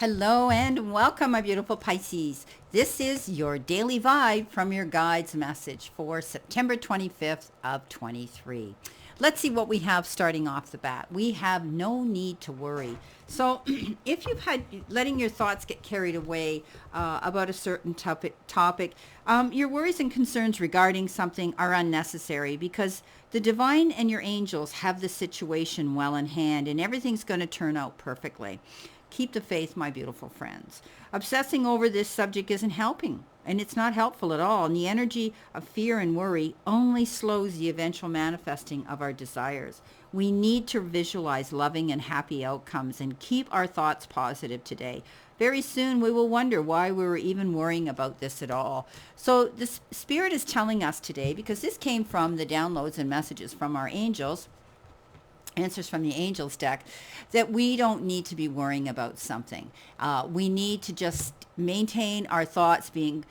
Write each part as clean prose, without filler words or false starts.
Hello and welcome, my beautiful Pisces. This is your daily vibe from your guide's message for September 25th of 23. Let's see what we have starting off the bat. We have no need to worry. So if you've had letting your thoughts get carried away about a certain topic, your worries and concerns regarding something are unnecessary because the divine and your angels have the situation well in hand and everything's going to turn out perfectly. Keep the faith, my beautiful friends. Obsessing over this subject isn't helping, and it's not helpful at all. And the energy of fear and worry only slows the eventual manifesting of our desires. We need to visualize loving and happy outcomes and keep our thoughts positive today. Very soon we will wonder why we were even worrying about this at all. So the Spirit is telling us today, because this came from the downloads and messages from our angels, answers from the angels deck, that we don't need to be worrying about something. We need to just maintain our thoughts being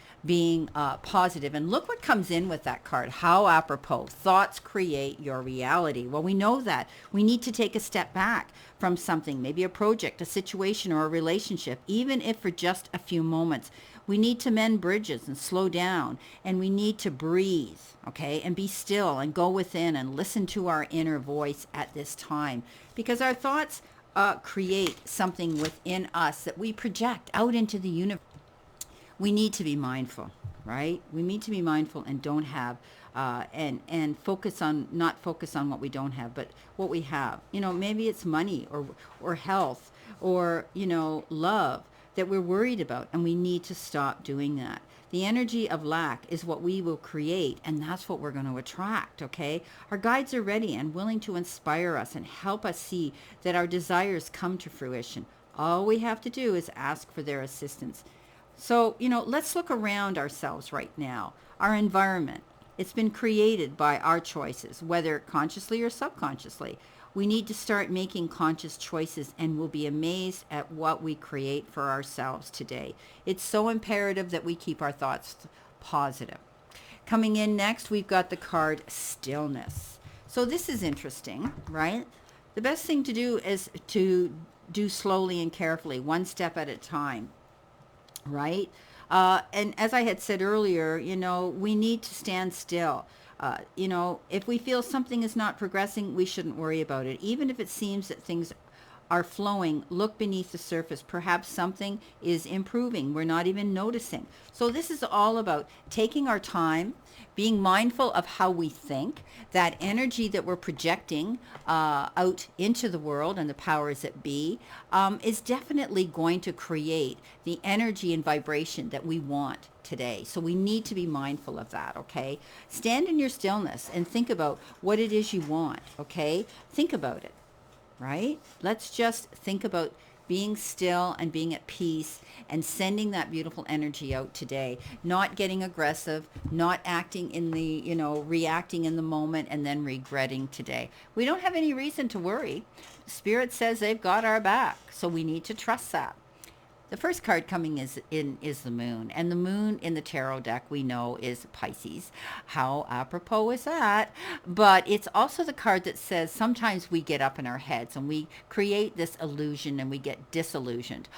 positive. And look what comes in with that card. How apropos. Thoughts create your reality. Well, we know that. We need to take a step back from something, maybe a project, a situation, or a relationship, even if for just a few moments. We need to mend bridges and slow down, and we need to breathe, okay, and be still and go within and listen to our inner voice at this time, because our thoughts create something within us that we project out into the universe. We need to be mindful, right? We need to be mindful and don't have and not focus on what we don't have, but what we have. Maybe it's money or health or love that we're worried about, and we need to stop doing that. The energy of lack is what we will create, and that's what we're going to attract, okay? Our guides are ready and willing to inspire us and help us see that our desires come to fruition. All we have to do is ask for their assistance. So, let's look around ourselves right now. Our environment, it's been created by our choices, whether consciously or subconsciously. We need to start making conscious choices, and we'll be amazed at what we create for ourselves today. It's so imperative that we keep our thoughts positive. Coming in next, we've got the card Stillness. So this is interesting, right? The best thing to do is to do slowly and carefully, one step at a time, right? And as I had said earlier, we need to stand still. If we feel something is not progressing, we shouldn't worry about it. Even if it seems that things are flowing, look beneath the surface. Perhaps something is improving. We're not even noticing. So this is all about taking our time, being mindful of how we think, that energy that we're projecting out into the world and the powers that be is definitely going to create the energy and vibration that we want today. So we need to be mindful of that, okay? Stand in your stillness and think about what it is you want, okay? Think about it, right? Let's just think about being still and being at peace and sending that beautiful energy out today, not getting aggressive, not acting in the, reacting in the moment and then regretting today. We don't have any reason to worry. Spirit says they've got our back, so we need to trust that. The first card coming is the moon, and the moon in the tarot deck we know is Pisces. How apropos is that? But it's also the card that says sometimes we get up in our heads and we create this illusion and we get disillusioned.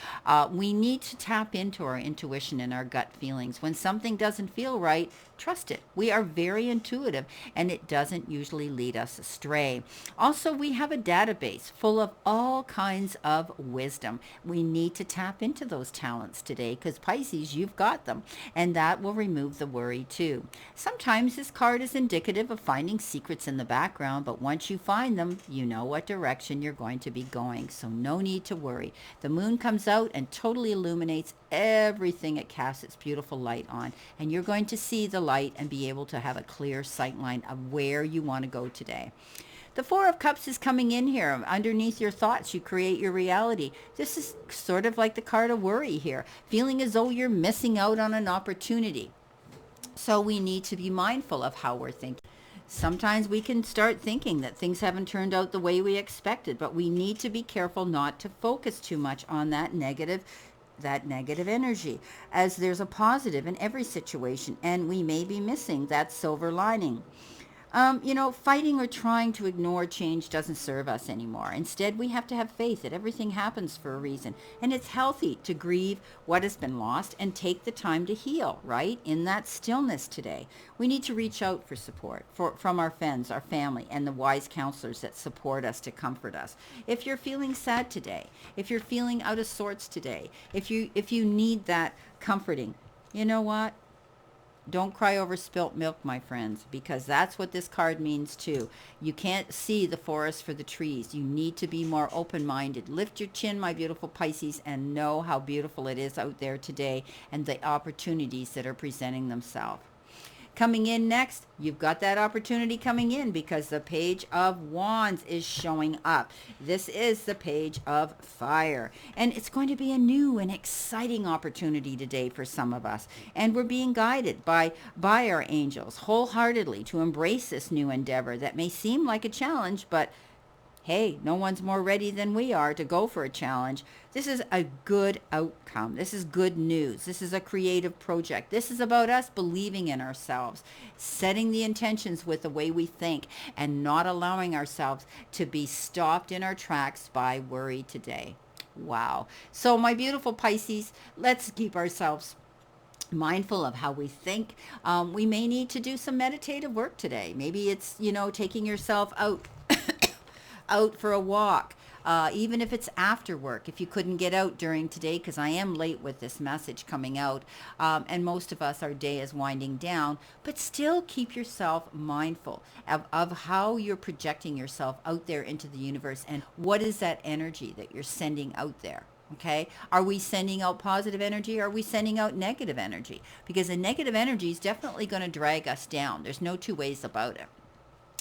We need to tap into our intuition and our gut feelings. When something doesn't feel right, trust it. We are very intuitive, and it doesn't usually lead us astray. Also, we have a database full of all kinds of wisdom. We need to tap into those talents today, because Pisces, you've got them, and that will remove the worry too. Sometimes this card is indicative of finding secrets in the background, but once you find them, you know what direction you're going to be going, so no need to worry. The moon comes out and totally illuminates everything it casts its beautiful light on, and you're going to see the light and be able to have a clear sight line of where you want to go today. The Four of Cups is coming in here. Underneath your thoughts, you create your reality. This is sort of like the card of worry here, feeling as though you're missing out on an opportunity. So we need to be mindful of how we're thinking. Sometimes we can start thinking that things haven't turned out the way we expected, but we need to be careful not to focus too much on that negative energy, as there's a positive in every situation, and we may be missing that silver lining. Fighting or trying to ignore change doesn't serve us anymore. Instead, we have to have faith that everything happens for a reason. And it's healthy to grieve what has been lost and take the time to heal, right? In that stillness today. We need to reach out for support from our friends, our family, and the wise counselors that support us to comfort us. If you're feeling sad today, if you're feeling out of sorts today, if you need that comforting, you know what? Don't cry over spilt milk, my friends, because that's what this card means too. You can't see the forest for the trees. You need to be more open-minded. Lift your chin, my beautiful Pisces, and know how beautiful it is out there today and the opportunities that are presenting themselves. Coming in next, you've got that opportunity coming in because the Page of Wands is showing up. This is the Page of Fire. And it's going to be a new and exciting opportunity today for some of us. And we're being guided by our angels wholeheartedly to embrace this new endeavor that may seem like a challenge, but hey, no one's more ready than we are to go for a challenge. This is a good outcome. This is good news. This is a creative project. This is about us believing in ourselves, setting the intentions with the way we think, and not allowing ourselves to be stopped in our tracks by worry today. Wow. So my beautiful Pisces, let's keep ourselves mindful of how we think. We may need to do some meditative work today. Maybe it's, taking yourself out for a walk, even if it's after work, if you couldn't get out during today, because I am late with this message coming out, and most of us, our day is winding down, but still keep yourself mindful of how you're projecting yourself out there into the universe, and what is that energy that you're sending out there. Okay. Are we sending out positive energy? Or are we sending out negative energy? Because the negative energy is definitely going to drag us down. There's no two ways about it.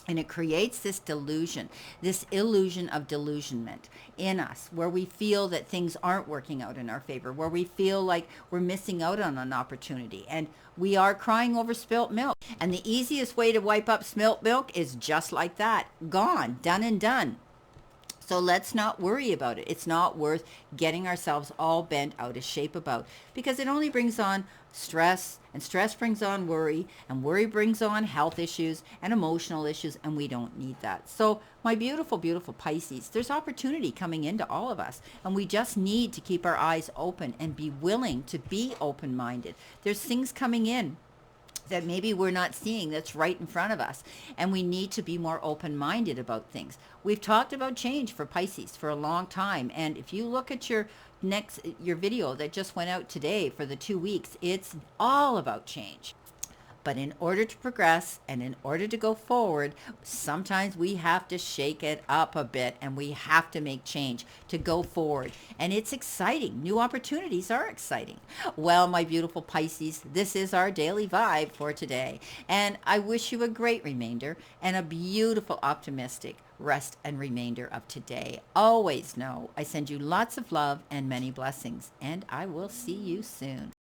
And it creates this delusion, this illusion of delusionment in us, where we feel that things aren't working out in our favor, where we feel like we're missing out on an opportunity, and we are crying over spilt milk. And the easiest way to wipe up spilt milk is just like that. Gone, done and done. So let's not worry about it. It's not worth getting ourselves all bent out of shape about, because it only brings on stress, and stress brings on worry, and worry brings on health issues and emotional issues, and we don't need that. So my beautiful, beautiful Pisces, there's opportunity coming into all of us, and we just need to keep our eyes open and be willing to be open-minded. There's things coming in that maybe we're not seeing that's right in front of us, and we need to be more open-minded about things. We've talked about change for Pisces for a long time, and if you look at your video that just went out today for the 2 weeks, it's all about change. But in order to progress and in order to go forward, sometimes we have to shake it up a bit, and we have to make change to go forward. And it's exciting. New opportunities are exciting. Well, my beautiful Pisces, this is our daily vibe for today. And I wish you a great remainder and a beautiful, optimistic rest and remainder of today. Always know I send you lots of love and many blessings, and I will see you soon.